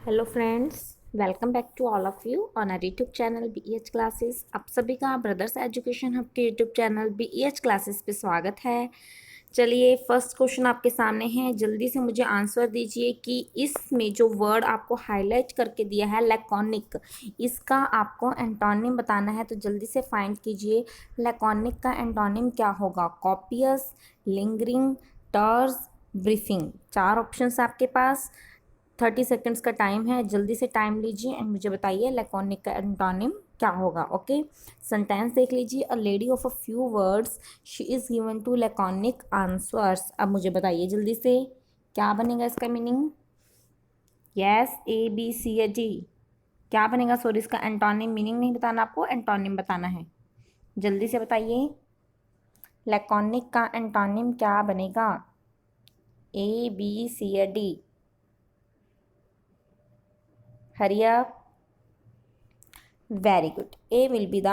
Hello friends, welcome back to all of you on our YouTube channel BEH classes. आप सभी का brothers education hub के YouTube channel BEH classes पे स्वागत है। चलिए, फर्स्ट क्वेश्चन आपके सामने है, जल्दी से मुझे आंसर दीजिए कि इसमें जो वर्ड आपको हाईलाइट करके दिया है लैकोनिक, इसका आपको एंटोनिम बताना है। तो जल्दी से फाइंड कीजिए लैकोनिक का एंटोनिम क्या होगा। Copious, lingering, terse, briefing. चार ऑप्शंस आपके पास, 30 सेकेंड्स का टाइम है। जल्दी से टाइम लीजिए एंड मुझे बताइए लैकोनिक का एंटोनिम क्या होगा। ओके, सेंटेंस देख लीजिए। A lady of a few words, she is given to laconic answers. अब मुझे बताइए जल्दी से क्या बनेगा इसका meaning. Yes, A B C या डी, क्या बनेगा। सॉरी, इसका एंटोनिम मीनिंग नहीं बताना आपको, एंटोनिम बताना है। जल्दी से बताइए लैकोनिक का एंटोनिम क्या बनेगा। ए बी सी या D, hurry up. Very good, A will be the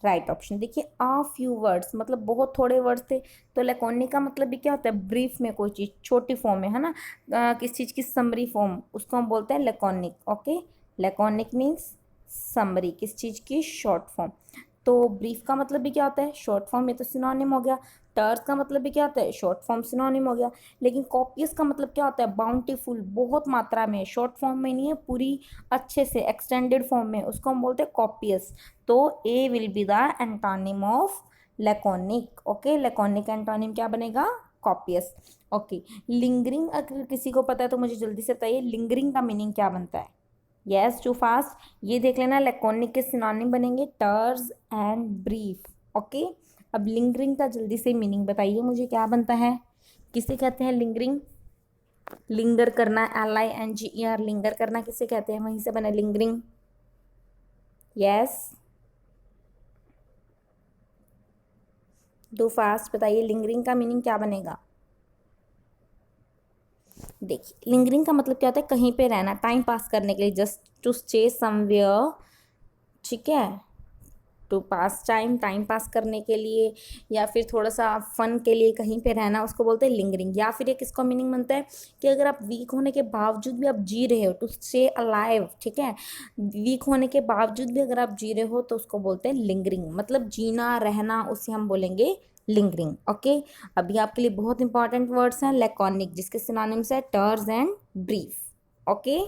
right option. देखिए, अ फ्यू वर्ड्स मतलब बहुत थोड़े वर्ड्स थे, तो लैकोनिक का मतलब भी क्या होता है, ब्रीफ में कोई चीज़ छोटी फॉर्म में है ना, किस चीज़ की समरी फॉर्म, उसको हम बोलते हैं laconic. Okay, laconic means summary, किस चीज़ की, शॉर्ट फॉर्म। तो ब्रीफ का मतलब भी क्या होता है, शॉर्ट फॉर्म, ये तो सिनोनिम हो गया। टर्स का मतलब भी क्या होता है, शॉर्ट फॉर्म, सिनोनिम हो गया। लेकिन कॉपियस का मतलब क्या होता है, बाउंटीफुल, बहुत मात्रा में, शॉर्ट फॉर्म में नहीं है, पूरी अच्छे से एक्सटेंडेड फॉर्म में, उसको हम बोलते हैं कॉपियस। तो A will be the antonym of laconic. Okay, laconic antonym क्या बनेगा, कॉपियस। ओके, लिंगरिंग अगर किसी को पता है तो मुझे जल्दी से बताइए लिंगरिंग का मीनिंग क्या बनता है। यस, टू फास्ट, ये देख लेना, लैकोनिक के सिनोनिम बनेंगे टर्स एंड ब्रीफ। ओके, अब लिंगरिंग का जल्दी से मीनिंग बताइए मुझे क्या बनता है। किसे कहते हैं लिंगरिंग, लिंगर करना, LINGER, लिंगर करना किसे कहते हैं, वहीं से बना लिंगरिंग। यस, डू फास्ट, बताइए लिंगरिंग का मीनिंग क्या बनेगा। देखिए, लिंगरिंग का मतलब क्या होता है, कहीं पे रहना, टाइम पास करने के लिए, जस्ट टू स्टे समवेयर। ठीक है, to pass time, time pass करने के लिए, या फिर थोड़ा सा फन के लिए कहीं पे रहना, उसको बोलते हैं लिंगरिंग। या फिर एक इसका मीनिंग बनता है कि अगर आप वीक होने के बावजूद भी आप जी रहे हो, टू स्टे अलाइव। ठीक है, वीक होने के बावजूद भी अगर आप जी रहे हो तो उसको बोलते हैं लिंगरिंग, मतलब जीना रहना, उसे हम बोलेंगे लिंगरिंग। ओके, अभी आपके लिए बहुत इंपॉर्टेंट वर्ड्स हैं लैकोनिक, जिसके सिनोनिम्स है टर्स एंड ब्रीफ। ओके,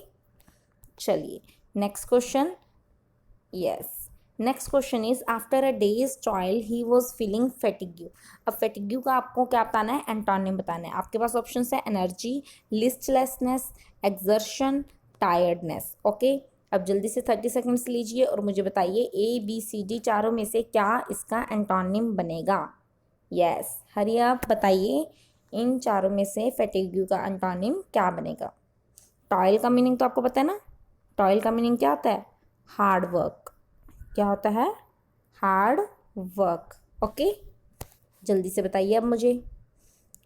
चलिए next question. Yes, next question is after a day's toil he was feeling fatigue. अब फेटिग्यू का आपको क्या बताना है, एंटोनिम बताना है। आपके पास ऑप्शन है एनर्जी, लिस्टलेसनेस, एक्सर्शन, टायर्डनेस। ओके, अब जल्दी से 30 सेकेंड्स लीजिए और मुझे बताइए ABCD चारों में से क्या इसका एंटोनिम बनेगा। यस, हरी आप बताइए, इन चारों में से फेटिग्यू का एंटोनिम क्या बनेगा। टॉयल का मीनिंग तो आपको पता है ना, टॉयल का मीनिंग क्या होता है, हार्ड वर्क। क्या होता है, हार्ड वर्क। ओके, जल्दी से बताइए अब मुझे।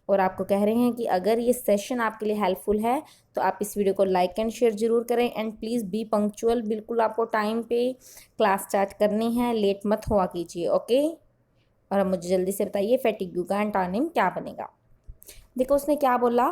और आपको कह रहे हैं कि अगर ये सेशन आपके लिए हेल्पफुल है तो आप इस वीडियो को लाइक एंड शेयर जरूर करें, एंड प्लीज़ बी पंक्चुअल, बिल्कुल आपको टाइम पे क्लास स्टार्ट करनी है, लेट मत हुआ कीजिए। ओके, और अब मुझे जल्दी से बताइए फेटिग्यू का एंटोनिम क्या बनेगा। देखो उसने क्या बोला,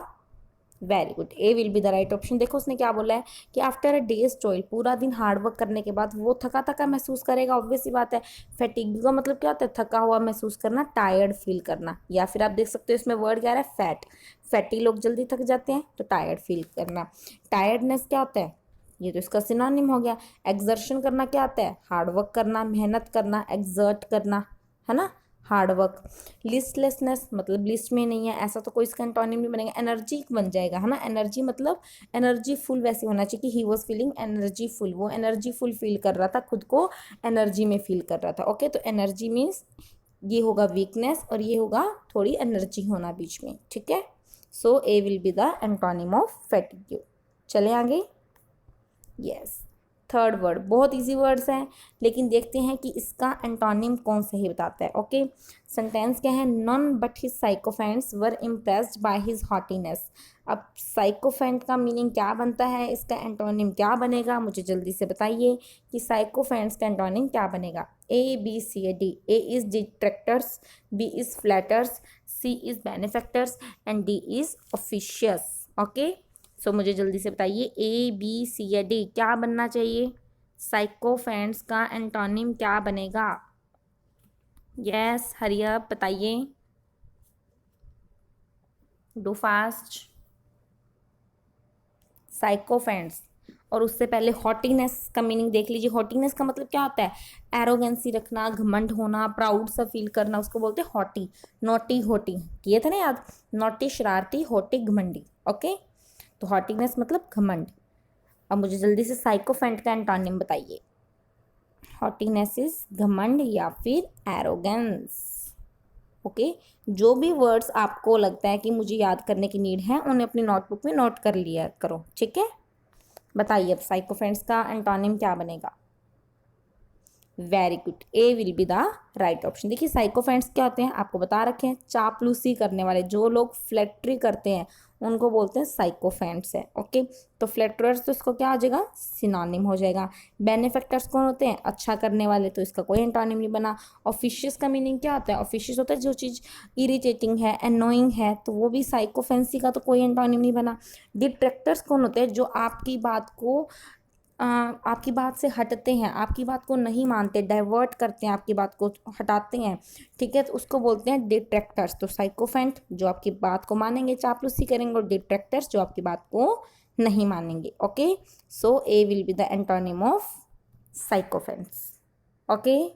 very good, A will be the right option. देखो उसने क्या बोला है कि आफ्टर अ डेज टॉयल, पूरा दिन हार्डवर्क करने के बाद वो थका थका महसूस करेगा। ऑब्वियस सी बात है, फैटिग का मतलब क्या होता है, थका हुआ महसूस करना, टायर्ड फील करना। या फिर आप देख सकते हो इसमें वर्ड क्या है, फैट, फैटी लोग जल्दी थक जाते हैं, तो टायर्ड फील करना। टायर्डनेस क्या होता है, ये तो इसका सिनोनिम हो गया। एक्सर्शन करना क्या होता है, हार्डवर्क करना, मेहनत करना, एक्सर्ट करना, है ना, हार्ड वर्क। लिस्टलेसनेस मतलब लिस्ट में नहीं है, ऐसा तो कोई इसका एंटोनिम नहीं बनेगा। एनर्जी बन जाएगा, है ना, एनर्जी मतलब एनर्जी फुल वैसे होना चाहिए कि ही वॉज फीलिंग एनर्जी फुल, वो एनर्जी फुल फील कर रहा था, खुद को एनर्जी में फील कर रहा था। ओके, तो एनर्जी मीन्स ये होगा वीकनेस और ये होगा थोड़ी एनर्जी होना बीच में। ठीक है, so A will be the antonym of fatigue. चले आगे। यस, थर्ड वर्ड, बहुत इजी वर्ड्स हैं, लेकिन देखते हैं कि इसका एंटोनिम कौन सही बताता है। ओके, सेंटेंस क्या है, none but his sycophants were impressed by his haughtiness. अब साइकोफेंट का मीनिंग क्या बनता है, इसका एंटोनिम क्या बनेगा, मुझे जल्दी से बताइए कि साइकोफेंट्स का एंटोनिम क्या बनेगा। ABCD, A is detractors, B is flatterers, C is benefactors and D is officious. Okay, so मुझे जल्दी से बताइए ABCD क्या बनना चाहिए? साइकोफेंट्स का एंटोनिम क्या बनेगा? यस, हरी अप, बताइए, डू फास्ट। साइकोफेंट्स। और उससे पहले हॉटीनेस का मीनिंग देख लीजिए। हॉटीनेस का मतलब क्या होता है? एरोगेंसी रखना, घमंड होना, प्राउड सा फील करना, उसको बोलते हैं हॉटी। नोटी होटी किए थे ना याद? नोटी शरारती, होटी घमंडी। ओके, तो हॉटीनेस मतलब घमंड। अब मुझे जल्दी से साइकोफेंट का एंटोनिम बताइए। हॉटीनेस इज घमंड या फिर एरोगेंस। ओके, जो भी वर्ड्स आपको लगता है कि मुझे याद करने की नीड है उन्हें अपनी नोटबुक में नोट कर लिया करो, ठीक है? बताइए अब साइकोफेंट्स का एंटोनिम क्या बनेगा? Very good, A will be the right option. देखिए साइकोफेंट्स क्या होते हैं आपको बता रखे हैं, चापलूसी करने वाले, जो लोग फ्लैटरी करते हैं उनको बोलते हैं साइकोफेंट्स है। ओके, तो फ्लैटरर्स तो इसको क्या हो जाएगा? सिनोनिम हो जाएगा। बेनिफैक्टर्स कौन होते हैं? अच्छा करने वाले, तो इसका कोई एंटोनिम नहीं बना। ऑफिशियस का मीनिंग क्या होता है? ऑफिशियस होता है जो चीज़ इरिटेटिंग है, एनोइंग है, तो वो भी साइकोफेंसी का तो कोई एंटोनिम नहीं बना। डिट्रैक्टर्स कौन होते हैं? जो आपकी बात से हटते हैं, आपकी बात को नहीं मानते, डाइवर्ट करते हैं, आपकी बात को हटाते हैं, ठीक है, तो उसको बोलते हैं डिट्रैक्टर्स। तो साइकोफेंट जो आपकी बात को मानेंगे, चापलूसी करेंगे, और डिट्रैक्टर्स जो आपकी बात को नहीं मानेंगे। Okay, so A will be the antonym of sycophants. Okay,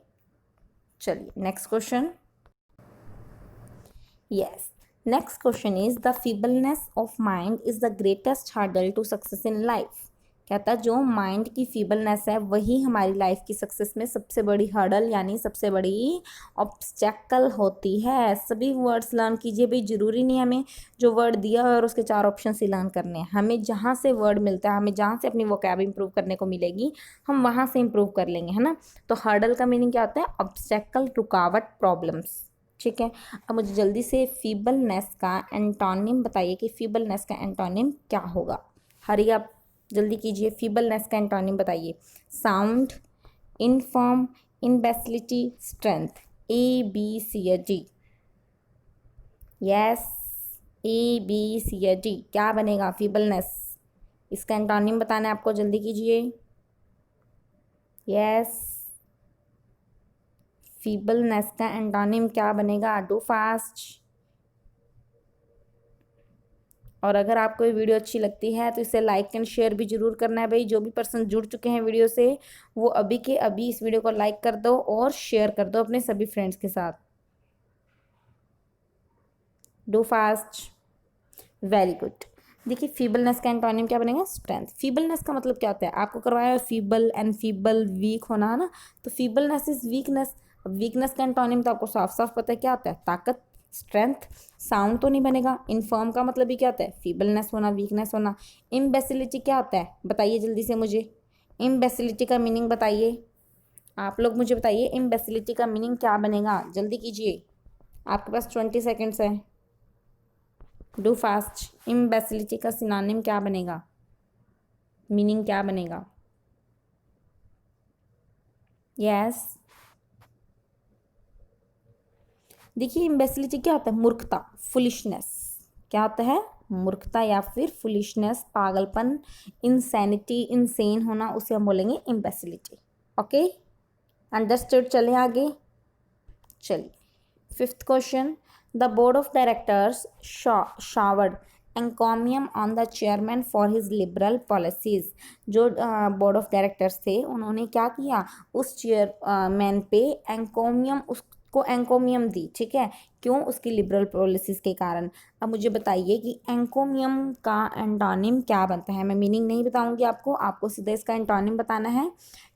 चलिए next question. Yes, next question is the feebleness of mind is the greatest hurdle to success in life. कहता है जो माइंड की फीबलनेस है वही हमारी लाइफ की सक्सेस में सबसे बड़ी हर्डल यानी सबसे बड़ी ऑब्स्टेकल होती है। सभी वर्ड्स लर्न कीजिए भाई, जरूरी नहीं हमें जो वर्ड दिया है और उसके 4 ऑप्शन ही लर्न करने हैं। हमें जहाँ से वर्ड मिलता है, हमें जहाँ से अपनी वोकैब इंप्रूव करने को मिलेगी, हम वहाँ से इंप्रूव कर लेंगे, है ना? तो हर्डल का मीनिंग क्या होता है? ऑब्स्टेकल, रुकावट, प्रॉब्लम्स, ठीक है। अब मुझे जल्दी से फीबलनेस का एंटोनिम बताइए कि फीबलनेस का एंटोनिम क्या होगा? हरी आप जल्दी कीजिए, फीबलनेस का एंटोनिम बताइए। Sound, infirm, imbecility, strength. ABCD। Yes, ABCD क्या बनेगा? फीबलनेस। इसका एंटोनिम बताना है आपको, जल्दी कीजिए। यस, फीबलनेस का एंटोनिम क्या बनेगा? Do fast. और अगर आपको ये वीडियो अच्छी लगती है तो इसे लाइक एंड शेयर भी जरूर करना है भाई। जो भी पर्सन जुड़ चुके हैं वीडियो से वो अभी के अभी इस वीडियो को लाइक कर दो और शेयर कर दो अपने सभी फ्रेंड्स के साथ। Do fast, very good. देखिए फीबलनेस का एंटोनिम क्या बनेगा? स्ट्रेंथ। फीबलनेस का मतलब क्या होता है? आपको करवाया फीबल एंड फीबल, वीक होना, है ना? तो फीबलनेस इज वीकनेस। अब वीकनेस का एंटोनिम तो आपको साफ साफ पता है क्या होता है? ताकत, स्ट्रेंथ। साउंड तो नहीं बनेगा। इनफर्म का मतलब भी क्या होता है? फीबलनेस होना, वीकनेस होना। इम्बेसिलिटी क्या होता है? बताइए जल्दी से मुझे, इम्बेसिलिटी का मीनिंग बताइए। आप लोग मुझे बताइए इम्बेसिलिटी का मीनिंग क्या बनेगा? जल्दी कीजिए, आपके पास 20 सेकेंड्स है। Do fast. इम्बेसिलिटी का सिनोनिम क्या बनेगा? मीनिंग क्या बनेगा? यस, देखिए इम्बेसिलिटी क्या होता है? मूर्खता, फुलिशनेस। क्या होता है? मूर्खता या फिर फुलिशनेस, पागलपन, इंसैनिटी, इंसेन होना, उसे हम बोलेंगे इम्बेसिलिटी। Okay, understood. चले आगे, चलिए 5th question. The board of directors showered encomium on the chairman for his liberal policies. जो बोर्ड ऑफ डायरेक्टर्स थे उन्होंने क्या किया? उस चेयरमैन पे एंकोमियम, उसको एंकोमियम दी, ठीक है? क्यों? उसकी लिबरल पॉलिसीज के कारण। अब मुझे बताइए कि एंकोमियम का एंटोनिम क्या बनता है? मैं मीनिंग नहीं बताऊंगी आपको, आपको सीधा इसका एंटोनिम बताना है।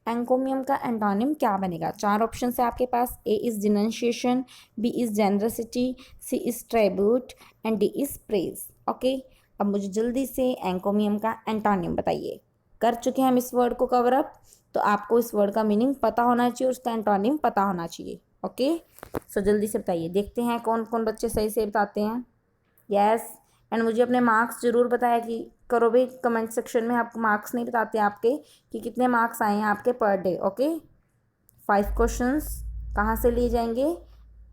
एंकोमियम का एंटोनिम क्या बनेगा? 4 ऑप्शन है आपके पास। A is denunciation, B is generosity, C is tribute and D is praise. Okay, अब मुझे जल्दी से एंकोमियम का एंटोनिम बताइए। कर चुके हैं हम इस वर्ड को कवर अप, तो आपको इस वर्ड का मीनिंग पता होना चाहिए और उसका एंटोनिम पता होना चाहिए। ओके, सो जल्दी से बताइए, देखते हैं कौन कौन बच्चे सही से बताते हैं। यस, एंड मुझे अपने मार्क्स ज़रूर बताया कि करो भाई कमेंट सेक्शन में। आपको मार्क्स नहीं बताते आपके कि कितने मार्क्स आए हैं आपके पर डे। ओके, 5 क्वेश्चंस कहाँ से लिए जाएंगे?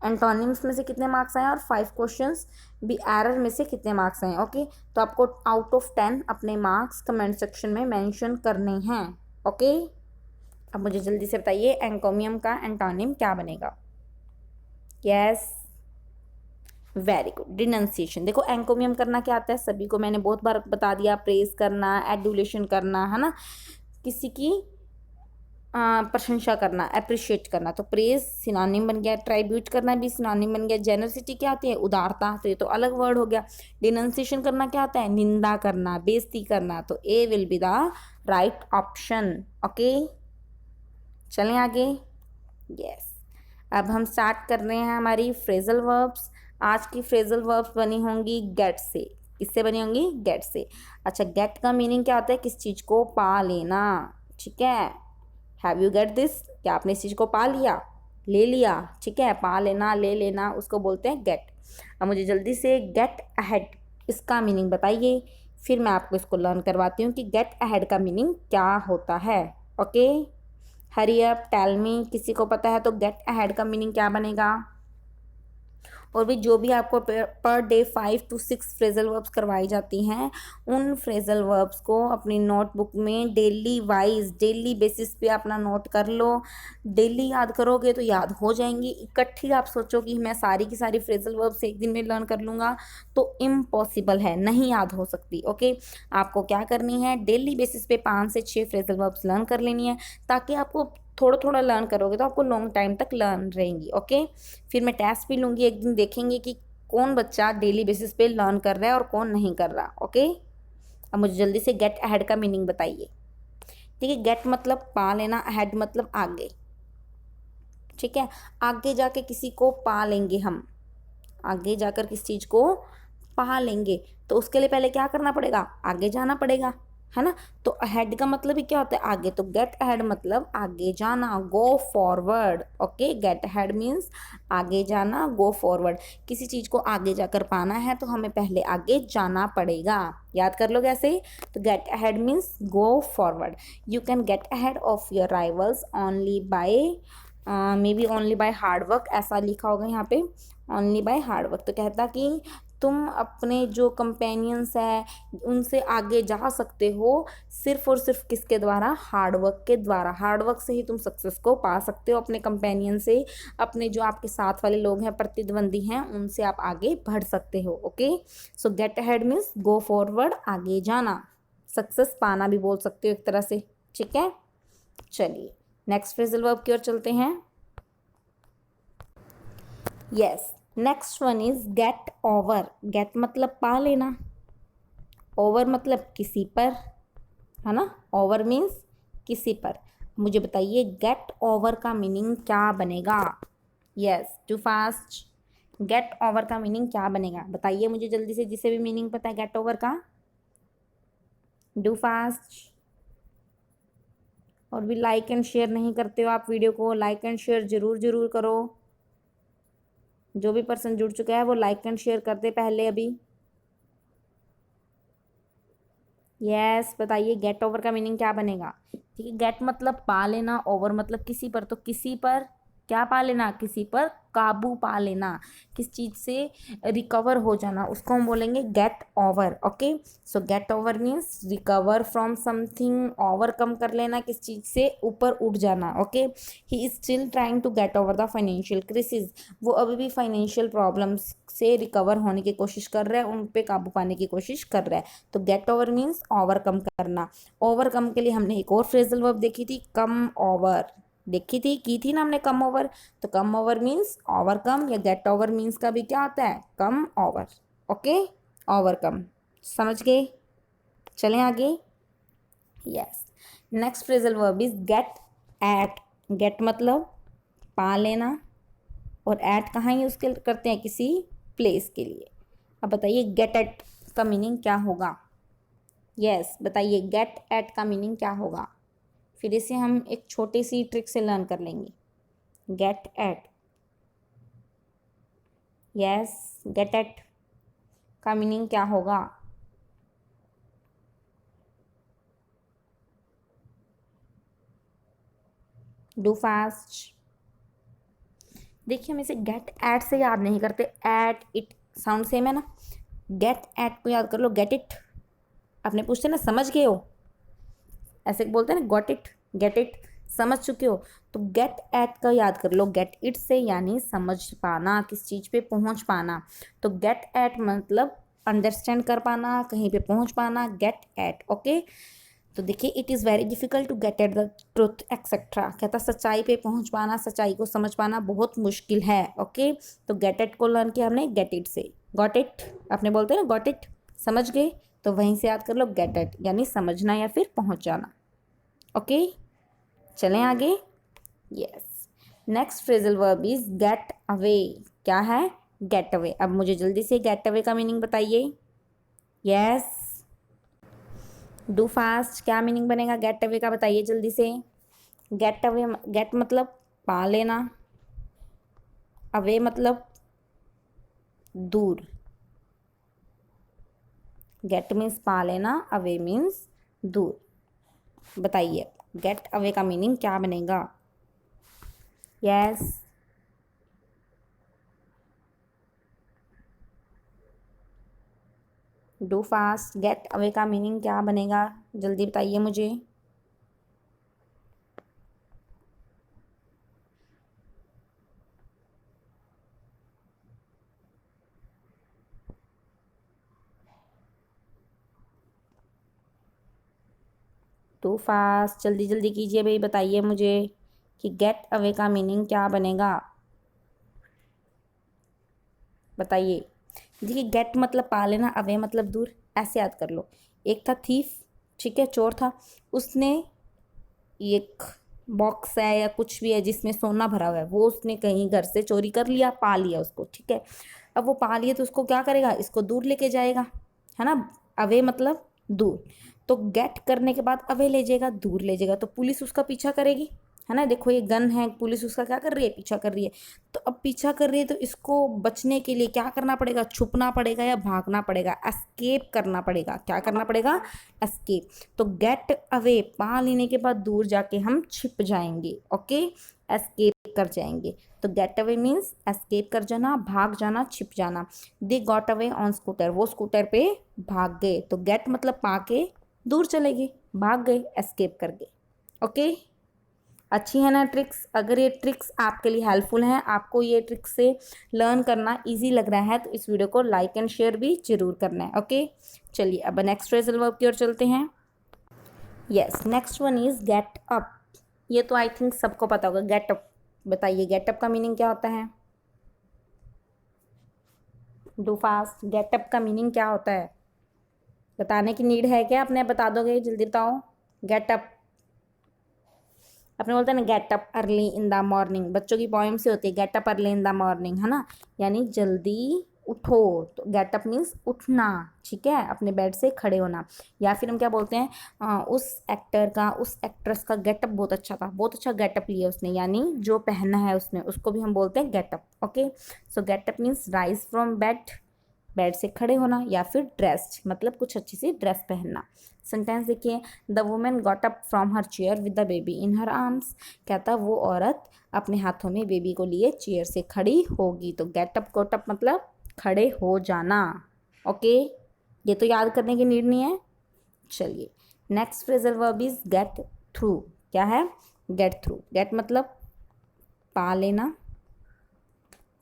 एंटोनिम्स में से कितने मार्क्स आए और 5 क्वेश्चंस भी एरर में से कितने मार्क्स आए। ओके, तो आपको आउट ऑफ 10 अपने मार्क्स कमेंट सेक्शन में मेंशन करने हैं। ओके, अब मुझे जल्दी से बताइए एंकोमियम का एंटोनिम क्या बनेगा। Yes, very good, denunciation. देखो एंकोमियम करना क्या आता है, सभी को मैंने बहुत बार बता दिया, प्रेज करना, एडुलेशन करना, है ना, किसी की प्रशंसा करना, अप्रिशिएट करना, तो प्रेज सिनोनिम बन गया, ट्राइब्यूट करना भी सिनोनिम बन गया, जेनरसिटी क्या आती है, उदारता, तो ये तो अलग वर्ड हो गया। डिनंसिएशन करना क्या आता है, निंदा करना, बेइज्जती करना, तो A will be the right option. Okay, चलें आगे। यस, अब हम स्टार्ट कर रहे हैं हमारी फ्रेजल वर्ब्स। आज की फ्रेजल वर्ब्स बनी होंगी गेट से। किससे बनी होंगी, गेट से। अच्छा, गेट का मीनिंग क्या होता है, किस चीज़ को पा लेना, ठीक है। हैव यू गेट दिस, क्या आपने इस चीज़ को पा लिया, ले लिया, ठीक है, पा लेना, ले लेना, उसको बोलते हैं गेट। अब मुझे जल्दी से गेट अहेड इसका मीनिंग बताइए, फिर मैं आपको इसको लर्न करवाती हूँ कि गेट अहेड का मीनिंग क्या होता है। Okay, hurry up, tell me, किसी को पता है तो गेट अहेड का मीनिंग क्या बनेगा। और भी जो भी आपको per day 5 to 6 phrasal verbs करवाई जाती हैं, उन फ्रेजल वर्ब्स को अपनी नोटबुक में डेली वाइज, डेली बेसिस पे अपना नोट कर लो। डेली याद करोगे तो याद हो जाएंगी। इकट्ठी आप सोचो कि मैं सारी की सारी फ्रेजल वर्ब्स एक दिन में लर्न कर लूँगा, तो इम्पॉसिबल है, नहीं याद हो सकती। ओके, आपको क्या करनी है, डेली बेसिस पे 5 से 6 फ्रेजल वर्ब्स लर्न कर लेनी है, ताकि आपको थोड़ा थोड़ा लर्न करोगे तो आपको लॉन्ग टाइम तक लर्न रहेंगी। ओके, फिर मैं टेस्ट भी लूँगी, एक दिन देखेंगे कि कौन बच्चा डेली बेसिस पे लर्न कर रहा है और कौन नहीं कर रहा। ओके, अब मुझे जल्दी से गेट अहेड का मीनिंग बताइए। ठीक है, गेट मतलब पा लेना, अहेड मतलब आगे, ठीक है, आगे जाके किसी को पा लेंगे हम, आगे जाकर किस चीज़ को पा लेंगे, तो उसके लिए पहले क्या करना पड़ेगा, आगे जाना पड़ेगा, है ना। तो अहेड का मतलब ही क्या होता है, आगे, तो गेट अहेड मतलब आगे जाना, go forward. Okay, get ahead means आगे जाना, गो फॉरवर्ड। किसी चीज़ को आगे जाकर पाना है तो हमें पहले आगे जाना पड़ेगा। याद कर लो कैसे, तो get ahead means go forward. You can get ahead of your rivals only by, may be only by hard work, ऐसा लिखा होगा यहाँ पे, ओनली बाय हार्ड वर्क। तो कहता कि तुम अपने जो कंपेनियंस है उनसे आगे जा सकते हो सिर्फ और सिर्फ किसके द्वारा, हार्ड वर्क के द्वारा। हार्ड वर्क से ही तुम सक्सेस को पा सकते हो, अपने कंपेनियन से, अपने जो आपके साथ वाले लोग हैं, प्रतिद्वंदी हैं, उनसे आप आगे बढ़ सकते हो। Okay, so get ahead means go forward, आगे जाना, सक्सेस पाना भी बोल सकते हो एक तरह से, ठीक है। चलिए नेक्स्ट फ्रेजल वर्ब की ओर चलते हैं। Yes, next one is get over. Get मतलब पा लेना, ओवर मतलब किसी पर, है ना, ओवर मीन्स किसी पर। मुझे बताइए गेट ओवर का मीनिंग क्या बनेगा। Yes, too fast, get over का मीनिंग क्या बनेगा, बताइए मुझे जल्दी से, जिसे भी मीनिंग पता है गेट ओवर का, डू फास्ट। और भी लाइक एंड शेयर नहीं करते हो आप वीडियो को, लाइक एंड शेयर जरूर जरूर करो। जो भी पर्सन जुड़ चुका है वो लाइक एंड शेयर कर दे पहले अभी। यस, बताइए गेट ओवर का मीनिंग क्या बनेगा। ठीक है, गेट मतलब पा लेना, ओवर मतलब किसी पर, तो किसी पर क्या पा लेना, किसी पर काबू पा लेना, किस चीज़ से रिकवर हो जाना, उसको हम बोलेंगे get over. Okay, so get over means recover from something, overcome कर लेना, किस चीज़ से ऊपर उठ जाना। ओके, he is still trying to get over the financial crisis, वो अभी भी फाइनेंशियल प्रॉब्लम्स से रिकवर होने की कोशिश कर रहा है, उन पे काबू पाने की कोशिश कर रहा है। तो गेट ओवर मीन्स ओवरकम करना। ओवरकम के लिए हमने एक और फ्रेजल वर्ब देखी थी, कम ओवर, देखी थी, की थी ना हमने, कम ओवर। तो कम ओवर मीन्स ओवरकम, या गेट ओवर मीन्स का भी क्या होता है, कम ओवर। ओके, ओवरकम, समझ गए। चलें आगे। Yes, next phrasal verb is get at. Get मतलब पा लेना, और एट कहाँ यूज़ करते हैं, किसी प्लेस के लिए। अब बताइए गेट एट का मीनिंग क्या होगा। यस, बताइए गेट एट का मीनिंग क्या होगा। फिर इसे हम एक छोटी सी ट्रिक से लर्न कर लेंगे। Get at, yes, get at का मीनिंग क्या होगा। डू फास्ट, देखिए हम इसे गेट एट से याद नहीं करते, एट इट साउंड सेम है ना। गेट एट को याद कर लो, गेट इट। आपने पूछते ना समझ गए हो, ऐसे बोलते हैं ना गॉट इट, गेट इट, समझ चुके हो। तो गेट एट का याद कर लो, गेट इट से यानी समझ पाना, किस चीज़ पे पहुंच पाना। तो गेट एट मतलब अंडरस्टैंड कर पाना, कहीं पे पहुंच पाना, गेट एट। ओके, तो देखिए it is very difficult to get at the truth etcetera, कहता सच्चाई पे पहुंच पाना, सच्चाई को समझ पाना बहुत मुश्किल है। ओके, तो गेट एट को लर्न किया हमने गेट इट से। गॉट इट आपने बोलते हैं ना, गॉट इट समझ गए, तो वहीं से याद कर लो गेट एट यानी समझना या फिर पहुंच जाना। ओके, चलें आगे। Yes, next phrasal verb is get away. क्या है? Get away. अब मुझे जल्दी से गेट अवे का मीनिंग बताइए। यस, डू फास्ट, क्या मीनिंग बनेगा गेट अवे का, बताइए जल्दी से। गेट अवे, गेट मतलब पा लेना, अवे मतलब दूर। गेट मीन्स पा लेना, अवे मीन्स दूर। बताइए गेट अवे का मीनिंग क्या बनेगा। Yes, do fast, get away का मीनिंग क्या बनेगा, जल्दी बताइए मुझे। टू फास्ट, जल्दी जल्दी कीजिए भाई, बताइए मुझे कि गेट अवे का मीनिंग क्या बनेगा, बताइए। देखिए गेट मतलब पा लेना, अवे मतलब दूर, ऐसे याद कर लो। एक था थीफ, ठीक है, चोर था, उसने एक बॉक्स है या कुछ भी है जिसमें सोना भरा हुआ है, वो उसने कहीं घर से चोरी कर लिया, पा लिया उसको, ठीक है। अब वो पा लिया तो उसको क्या करेगा, इसको दूर लेके जाएगा, है ना। अवे मतलब दूर, तो गेट करने के बाद अवे ले जाएगा, दूर ले जाएगा, तो पुलिस उसका पीछा करेगी, है ना। देखो ये गन है, पुलिस उसका क्या कर रही है, पीछा कर रही है। तो अब पीछा कर रही है तो इसको बचने के लिए क्या करना पड़ेगा, छुपना पड़ेगा या भागना पड़ेगा, एस्केप करना पड़ेगा। क्या करना पड़ेगा, एस्केप। तो गेट अवे पा लेने के बाद दूर जाके हम छिप जाएंगे। ओके, एस्केप कर जाएंगे। तो गेट अवे मीन्स एस्केप कर जाना, भाग जाना, छिप जाना। They got away on scooter, वो स्कूटर पे भाग गए। तो गेट मतलब पाके दूर चले गए, भाग गए, एस्केप कर गए। ओके, अच्छी है ना ट्रिक्स। अगर ये ट्रिक्स आपके लिए हेल्पफुल हैं, आपको ये ट्रिक्स से लर्न करना इजी लग रहा है, तो इस वीडियो को लाइक एंड शेयर भी जरूर करना है। ओके, चलिए अब नेक्स्ट फ्रेजल वर्ब की ओर चलते हैं। Yes, next one is get up. ये तो आई थिंक सबको पता होगा, गेट अप। बताइए गेट अप का मीनिंग क्या होता है। डू फास्ट, गेट अप का मीनिंग क्या होता है, बताने की नीड है क्या, अपने बता दोगे, जल्दी बताओ। गेट अप, अपने बोलते हैं ना get up early in the morning, बच्चों की पोएम से होती है get up early in the morning, है ना, यानी जल्दी उठो। तो गेट अप मीन्स उठना, ठीक है, अपने बेड से खड़े होना। या फिर हम क्या बोलते हैं, उस एक्टर का, उस एक्ट्रेस का गेटअप बहुत अच्छा था, बहुत अच्छा गेटअप लिया उसने, यानी जो पहना है उसने, उसको भी हम बोलते हैं getup. Okay, so getup means rise from bed, bed से खड़े होना, या फिर ड्रेस्ड मतलब कुछ अच्छी सी ड्रेस पहनना। सेंटेंस देखिए, the women got up from her chair with the baby in her arms, कहता वो औरत अपने हाथों में बेबी को लिए चेयर से खड़ी होगी। तो गेट अप गॉट अप मतलब खड़े हो जाना। ओके, ये तो याद करने की नीड नहीं है। चलिए next phrasal verb is get through. क्या है, गेट थ्रू। गेट मतलब पा लेना,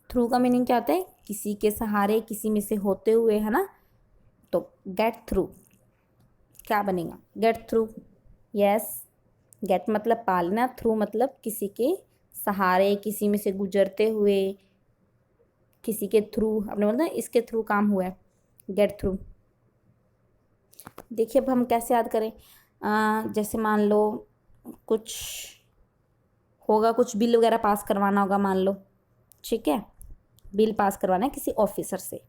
थ्रू का मीनिंग क्या होता है, किसी के सहारे, किसी में से होते हुए, है ना। तो गेट थ्रू क्या बनेगा, गेट थ्रू। यस, गेट मतलब पालना, थ्रू मतलब किसी के सहारे, किसी में से गुजरते हुए, किसी के थ्रू, आपने बोला ना इसके थ्रू काम हुआ है, गेट थ्रू। देखिए अब हम कैसे याद करें, जैसे मान लो कुछ होगा, कुछ बिल वगैरह पास करवाना होगा मान लो, ठीक है, बिल पास करवाना है किसी ऑफिसर से,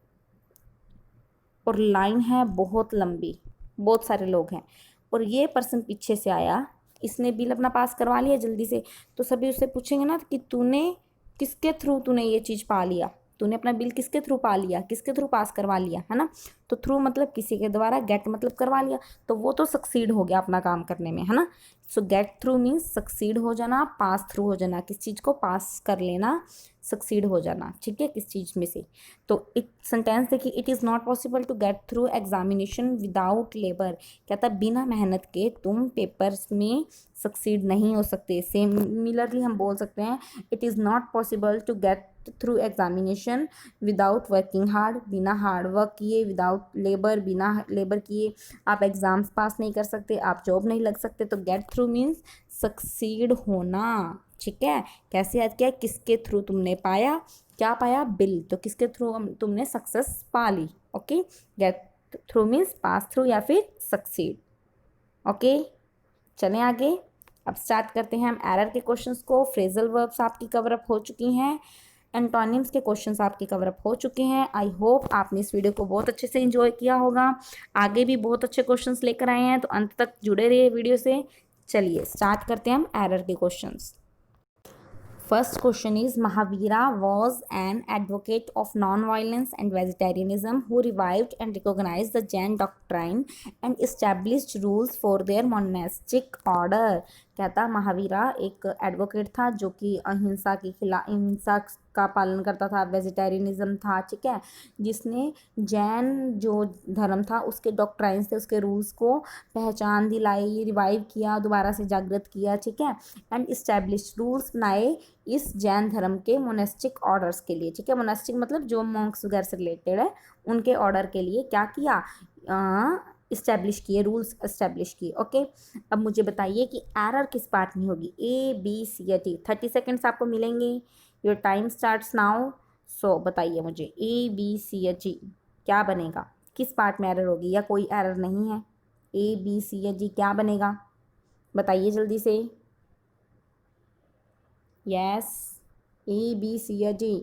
और लाइन है बहुत लंबी, बहुत सारे लोग हैं, और ये पर्सन पीछे से आया, इसने बिल अपना पास करवा लिया जल्दी से, तो सभी उससे पूछेंगे ना कि तूने किसके थ्रू तूने ये चीज़ पा लिया, तूने अपना बिल किसके थ्रू पा लिया, किसके थ्रू पास करवा लिया, है ना। तो थ्रू मतलब किसी के द्वारा, गेट मतलब करवा लिया, तो वो तो सक्सीड हो गया अपना काम करने में, है ना। सो गेट थ्रू मीन्स सक्सीड हो जाना, पास थ्रू हो जाना, किस चीज़ को पास कर लेना, सक्सीड हो जाना, ठीक है, किस चीज़ में से। तो एक सेंटेंस देखिए, it is not possible to get through examination without labour, क्या था, बिना मेहनत के तुम पेपर्स में सक्सीड नहीं हो सकते। सिमिलरली हम बोल सकते हैं, it is not possible to get through examination without working hard, बिना हार्ड वर्क किए, विदाउट लेबर, बिना लेबर किए आप एग्ज़ाम्स पास नहीं कर सकते, आप जॉब नहीं लग सकते। तो गेट थ्रू मीन्स सक्सीड होना, ठीक है। कैसे याद किया, किसके थ्रू तुमने पाया, क्या पाया, बिल, तो किसके थ्रू तुमने सक्सेस पा ली। Okay, get through means pass through या फिर सक्सीड। ओके, चलें आगे। अब स्टार्ट करते हैं हम एरर के क्वेश्चंस को। फ्रेजल वर्ब्स आपकी कवर अप हो चुकी हैं, एंटोनिम्स के क्वेश्चंस आपके कवर अप हो चुके हैं। आई होप आपने इस वीडियो को बहुत अच्छे से एंजॉय किया होगा। आगे भी बहुत अच्छे क्वेश्चंस लेकर आए हैं, तो अंत तक जुड़े रहिए वीडियो से। चलिए स्टार्ट करते हैं हम एरर के questions. First question is, Mahavira was an advocate of non-violence and vegetarianism who revived and recognized the Jain doctrine and established rules for their monastic order। क्या था, महावीरा एक एडवोकेट था जो कि अहिंसा के खिलाफ, अहिंसा का पालन करता था, वेजिटेरियनिज्म था, ठीक है, जिसने जैन जो धर्म था उसके डॉक्ट्राइन से, उसके रूल्स को पहचान दिलाई, रिवाइव किया, दोबारा से जागृत किया, ठीक है, एंड इस्टेब्लिश रूल्स बनाए इस जैन धर्म के मोनेस्टिक ऑर्डर्स के लिए, ठीक है। मोनेस्टिक मतलब जो मॉन्क्स वगैरह से रिलेटेड है, उनके ऑर्डर के लिए क्या किया, इस्टेब्लिश किए, रूल्स इस्टेब्लिश किए। ओके, अब मुझे बताइए कि एरर किस पार्ट में होगी, ए बी सी या डी। 30 सेकेंड्स आपको मिलेंगे, योर टाइम स्टार्ट्स नाउ। सो बताइए मुझे, ए बी सी या जी क्या बनेगा, किस पार्ट में एरर होगी, या कोई एरर नहीं है। ए बी सी या जी क्या बनेगा, बताइए जल्दी से। यस, ए बी सी या D.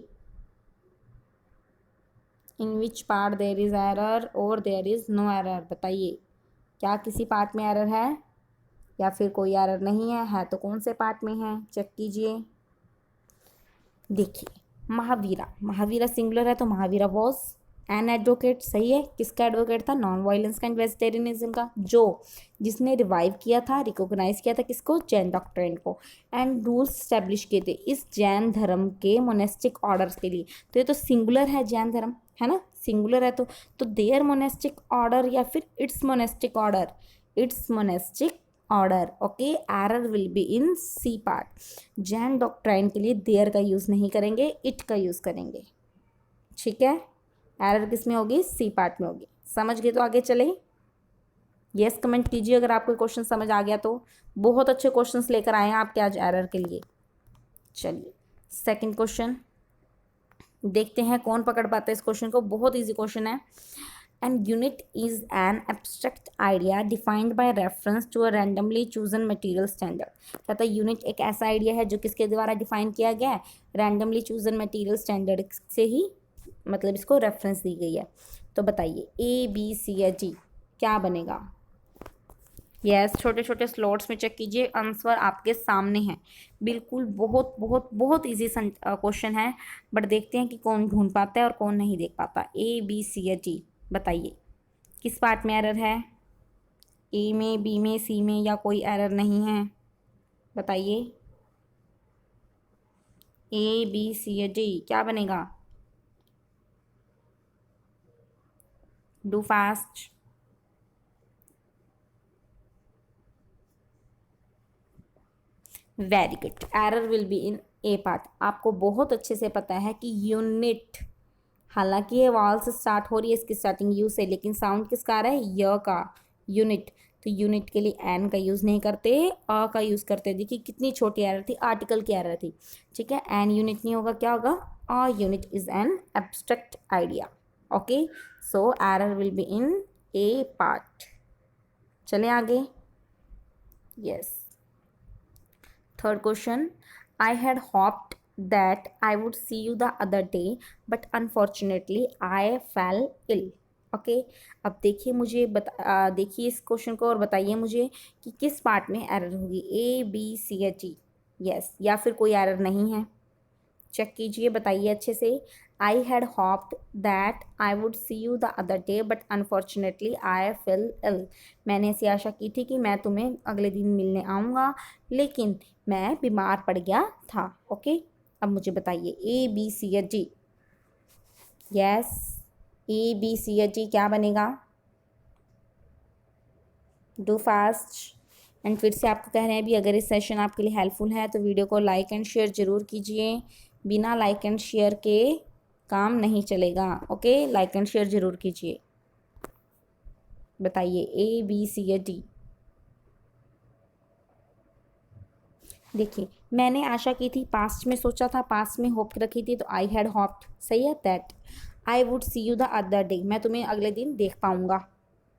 In which part there is error और देयर इज नो एरर, बताइए, क्या किसी पार्ट में एरर है या फिर कोई एरर नहीं है तो कौन से पार्ट में है, चेक कीजिए। देखिए, महावीरा, महावीरा सिंगुलर है तो महावीरा वॉज एन एडवोकेट, सही है। किसका एडवोकेट था, नॉन वायलेंस एंड वेजिटेरियनिज्म का, जो जिसने रिवाइव किया था, रिकॉग्नाइज किया था किसको, जैन डॉक्ट्रिन को, एंड रूल्स स्टैब्लिश किए थे इस जैन धर्म के मोनेस्टिक ऑर्डर्स के लिए। तो ये तो सिंगुलर है, जैन धर्म है ना, सिंगुलर है, तो देयर मोनेस्टिक ऑर्डर या फिर it's monastic order, it's monastic order. Okay, error will be in C part. Jain doctrine के लिए देयर का यूज़ नहीं करेंगे, इट का यूज़ करेंगे, ठीक है। एरर किस में होगी, सी पार्ट में होगी। समझ गए तो आगे चले। यस कमेंट कीजिए अगर आपको क्वेश्चन समझ आ गया तो। बहुत अच्छे क्वेश्चंस लेकर आए हैं आपके आज एरर के लिए। चलिए सेकंड क्वेश्चन देखते हैं कौन पकड़ पाता है इस क्वेश्चन को। बहुत इजी क्वेश्चन है। An unit is an abstract idea defined by reference to a randomly chosen material standard। कहता है यूनिट एक ऐसा आइडिया है जो किसके द्वारा डिफाइन किया गया है, रैंडमली चूजन मटेरियल स्टैंडर्ड से ही, मतलब इसको रेफरेंस दी गई है। तो बताइए ए बी सी या जी क्या बनेगा। यस, छोटे छोटे स्लॉट्स में चेक कीजिए, आंसर आपके सामने है बिल्कुल। बहुत बहुत बहुत ईजी क्वेश्चन है, बट देखते हैं कि कौन ढूंढ पाता है और कौन नहीं देख पाता। ए बी सी या जी बताइए किस पार्ट में एरर है, ए में, बी में, सी में, या कोई एरर नहीं है, बताइए। ए बी सी या डी क्या बनेगा, do fast. Very good, error will be in A part. आपको बहुत अच्छे से पता है कि यूनिट, हालांकि ये वाल से स्टार्ट हो रही है, इसकी स्टार्टिंग यू से, लेकिन साउंड किसका आ रहा है, य का, यूनिट। तो यूनिट के लिए एन का यूज़ नहीं करते, अ का यूज़ करते। देखिए कितनी छोटी एरर थी, आर्टिकल की एरर थी, ठीक है। एन यूनिट नहीं होगा, क्या होगा, a unit is an abstract idea. Okay, so error will be in A part. चले आगे। Yes, third question, I had hoped that I would see you the other day, but unfortunately I fell ill। Okay, अब देखिए मुझे देखिए इस question को और बताइए मुझे कि किस पार्ट में एरर होगी, ए बी सी या जी। यस, या फिर कोई एरर नहीं है, चेक कीजिए, बताइए अच्छे से। I had hoped that I would see you the other day but unfortunately I fell ill. मैंने ऐसी आशा की थी कि मैं तुम्हें अगले दिन मिलने आऊँगा, लेकिन मैं बीमार पड़ गया था। ओके, अब मुझे बताइए ए बी सी या जी। यस, ए बी सी या जी क्या बनेगा? Do fast. एंड फिर से आपको कह रहे हैं अभी, अगर इस सेशन आपके लिए हेल्पफुल है तो वीडियो को लाइक एंड शेयर ज़रूर कीजिए। बिना लाइक एंड शेयर के काम नहीं चलेगा। ओके, लाइक एंड शेयर ज़रूर कीजिए। बताइए ए बी सी या डी। देखिए, मैंने आशा की थी, पास्ट में सोचा था, पास्ट में होप रखी थी, तो आई हैड होप्ड सही है। That I would see you the other day, मैं तुम्हें अगले दिन देख पाऊँगा,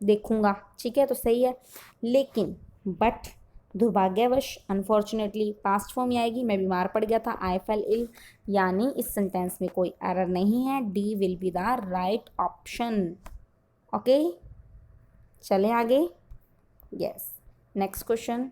देखूँगा, ठीक है, तो सही है। लेकिन बट दुर्भाग्यवश, अनफॉर्चुनेटली पास्ट फॉर्म में आएगी, मैं बीमार पड़ गया था, आई फेल इल, यानी इस सेंटेंस में कोई एरर नहीं है। D will be the right option. Okay, चलें आगे। Yes, next question.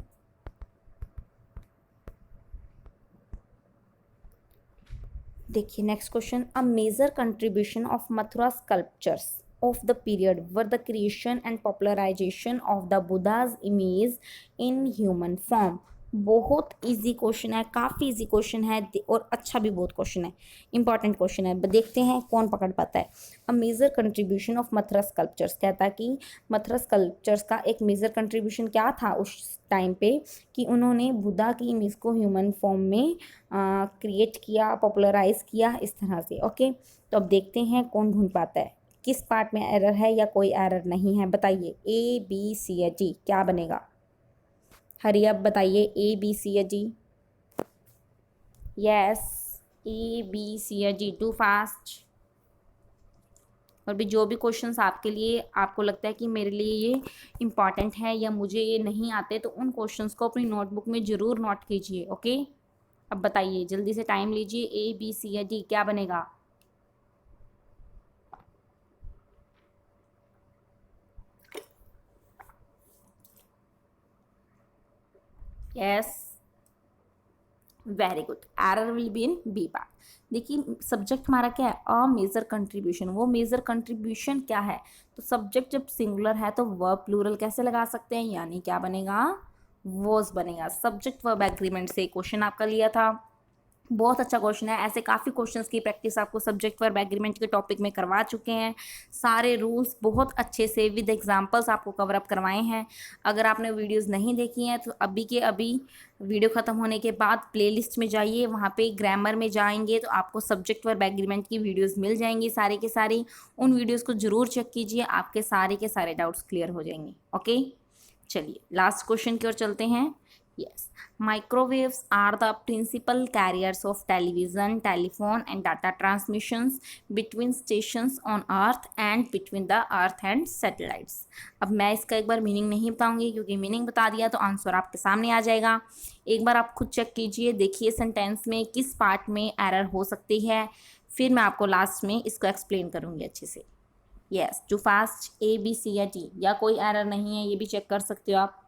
देखिए next question, a major contribution of Mathura sculptures of the period were the creation and popularization of the Buddha's image in human form। बहुत easy question है, काफ़ी easy question है और अच्छा भी बहुत क्वेश्चन है, इंपॉर्टेंट क्वेश्चन है। देखते हैं कौन पकड़ पाता है। A major contribution of Mathura sculptures कहता है कि मथुरा स्कल्पचर्स का एक मेजर कंट्रीब्यूशन क्या था उस टाइम पे, कि उन्होंने बुद्धा की इमेज को ह्यूमन फॉर्म में क्रिएट किया, पॉपुलराइज किया, इस तरह से। ओके, तो अब देखते हैं कौन ढूंढ पाता है, किस पार्ट में एरर है या कोई एरर नहीं है। बताइए ए बी सी या जी क्या बनेगा? हरी अब बताइए ए बी सी या जी। यस, ए बी सी या जी, टू फास्ट। और भी जो भी क्वेश्चंस आपके लिए आपको लगता है कि मेरे लिए ये इम्पॉर्टेंट है या मुझे ये नहीं आते, तो उन क्वेश्चंस को अपनी नोटबुक में ज़रूर नोट कीजिए। ओके, अब बताइए जल्दी से, टाइम लीजिए। ए बी सी या डी क्या बनेगा? Yes, very good, error will be in B part. देखिए सब्जेक्ट हमारा क्या है? A major contribution. वो मेजर कंट्रीब्यूशन क्या है? तो सब्जेक्ट जब सिंगुलर है तो वर्ब प्लूरल कैसे लगा सकते हैं, यानी क्या बनेगा? वॉज बनेगा। सब्जेक्ट वर्ब एग्रीमेंट से क्वेश्चन आपका लिया था, बहुत अच्छा क्वेश्चन है। ऐसे काफ़ी क्वेश्चंस की प्रैक्टिस आपको सब्जेक्ट वर्ब एग्रीमेंट के टॉपिक में करवा चुके हैं। सारे रूल्स बहुत अच्छे से विद एग्जांपल्स आपको कवर अप करवाए हैं। अगर आपने वीडियोस नहीं देखी हैं तो अभी के अभी वीडियो ख़त्म होने के बाद प्लेलिस्ट में जाइए, वहाँ पे ग्रामर में जाएंगे तो आपको सब्जेक्ट वर्ब एग्रीमेंट की वीडियोज़ मिल जाएंगी सारी के सारी। उन वीडियोज़ को ज़रूर चेक कीजिए, आपके सारे के सारे डाउट्स क्लियर हो जाएंगे। ओके, चलिए लास्ट क्वेश्चन की ओर चलते हैं। Yes, microwaves are the principal carriers of television, telephone and data transmissions between stations on Earth and between the Earth and satellites। अब मैं इसका एक बार मीनिंग नहीं बताऊंगी, क्योंकि मीनिंग बता दिया तो आंसर आपके सामने आ जाएगा। एक बार आप खुद चेक कीजिए, देखिए सेंटेंस में किस पार्ट में एरर हो सकती है, फिर मैं आपको लास्ट में इसको एक्सप्लेन करूँगी अच्छे से। Yes, too fast, A B C या डी, या कोई एरर नहीं है, ये भी चेक कर सकते हो आप।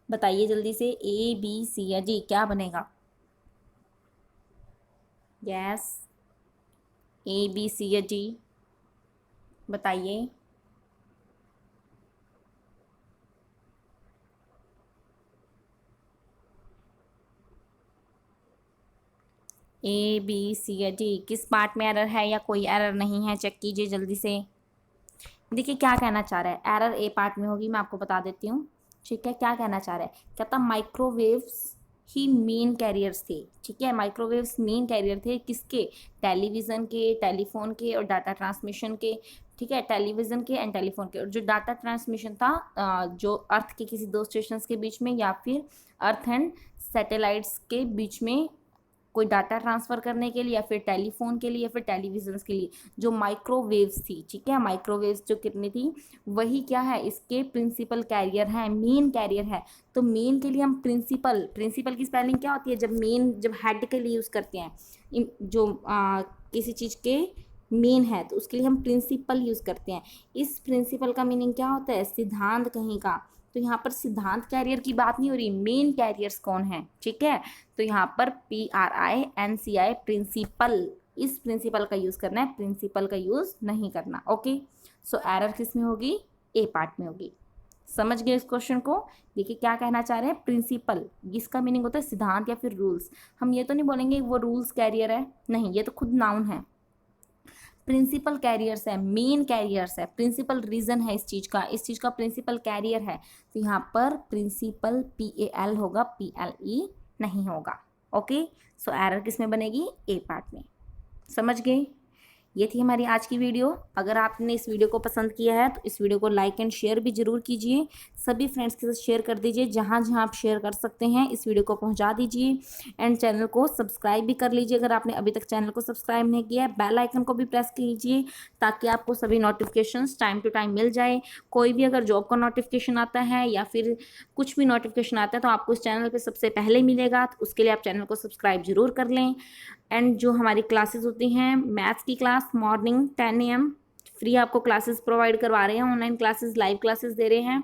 बताइए जल्दी से, ए बी सी या डी क्या बनेगा? यस, ए बी सी या डी बताइए। ए बी सी या डी किस पार्ट में एरर है या कोई एरर नहीं है, चेक कीजिए जल्दी से। देखिए क्या कहना चाह रहा है, एरर ए पार्ट में होगी, मैं आपको बता देती हूँ। ठीक है, क्या कहना चाह रहा है? कहता माइक्रोवेव्स ही मेन कैरियर्स थे। ठीक है, माइक्रोवेव्स मेन कैरियर थे किसके? टेलीविज़न के, टेलीफोन के और डाटा ट्रांसमिशन के। ठीक है, टेलीविज़न के एंड टेलीफोन के। और जो डाटा ट्रांसमिशन था जो अर्थ के किसी दो स्टेशंस के बीच में या फिर अर्थ एंड सैटेलाइट्स के बीच में कोई डाटा ट्रांसफ़र करने के लिए या फिर टेलीफोन के लिए या फिर टेलीविज़न्स के लिए, जो माइक्रोवेव्स थी। ठीक है, माइक्रोवेव्स जो कितनी थी, वही क्या है, इसके प्रिंसिपल कैरियर है, मेन कैरियर है। तो मेन के लिए हम प्रिंसिपल, प्रिंसिपल की स्पेलिंग क्या होती है? जब मेन, जब हेड के लिए यूज़ करते हैं, जो किसी चीज़ के मेन है तो उसके लिए हम प्रिंसिपल यूज़ करते हैं। इस प्रिंसिपल का मीनिंग क्या होता है? सिद्धांत कहीं का। तो तो यहाँ पर सिद्धांत कैरियर की बात नहीं हो रही, मेन कैरियर्स कौन है, ठीक है। तो यहाँ पर PRINCI प्रिंसिपल, इस प्रिंसिपल का यूज करना है, प्रिंसिपल का यूज नहीं करना। ओके, सो एरर किस में होगी, ए पार्ट में होगी। समझ गए इस क्वेश्चन को। देखिए क्या कहना चाह रहे हैं, प्रिंसिपल, इसका मीनिंग होता है सिद्धांत या फिर रूल्स। हम ये तो नहीं बोलेंगे वो रूल्स कैरियर है, नहीं, ये तो खुद नाउन है। प्रिंसिपल कैरियर्स है, मेन कैरियर्स है, प्रिंसिपल रीजन है इस चीज का प्रिंसिपल कैरियर है। तो यहाँ पर प्रिंसिपल PAL होगा, PLE नहीं होगा। ओके, सो एरर किस में बनेगी, ए पार्ट में। समझ गए। ये थी हमारी आज की वीडियो। अगर आपने इस वीडियो को पसंद किया है तो इस वीडियो को लाइक एंड शेयर भी जरूर कीजिए, सभी फ्रेंड्स के साथ शेयर कर दीजिए, जहाँ जहाँ आप शेयर कर सकते हैं इस वीडियो को पहुँचा दीजिए। एंड चैनल को सब्सक्राइब भी कर लीजिए, अगर आपने अभी तक चैनल को सब्सक्राइब नहीं किया है। बेल आइकन को भी प्रेस कीजिए ताकि आपको सभी नोटिफिकेशंस टाइम टू टाइम मिल जाए। कोई भी अगर जॉब का नोटिफिकेशन आता है या फिर कुछ भी नोटिफिकेशन आता है तो आपको इस चैनल पर सबसे पहले मिलेगा। तो उसके लिए आप चैनल को सब्सक्राइब जरूर कर लें। एंड जो हमारी क्लासेस होती हैं, मैथ्स की क्लास मॉर्निंग 10 AM फ्री आपको क्लासेस प्रोवाइड करवा रहे हैं, ऑनलाइन क्लासेस, लाइव क्लासेस दे रहे हैं।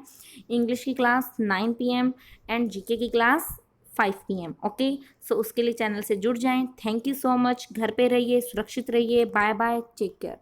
इंग्लिश की क्लास 9 PM एंड GK की क्लास 5 PM। ओके, सो उसके लिए चैनल से जुड़ जाएं। Thank you so much. घर पे रहिए, सुरक्षित रहिए। Bye bye, take care.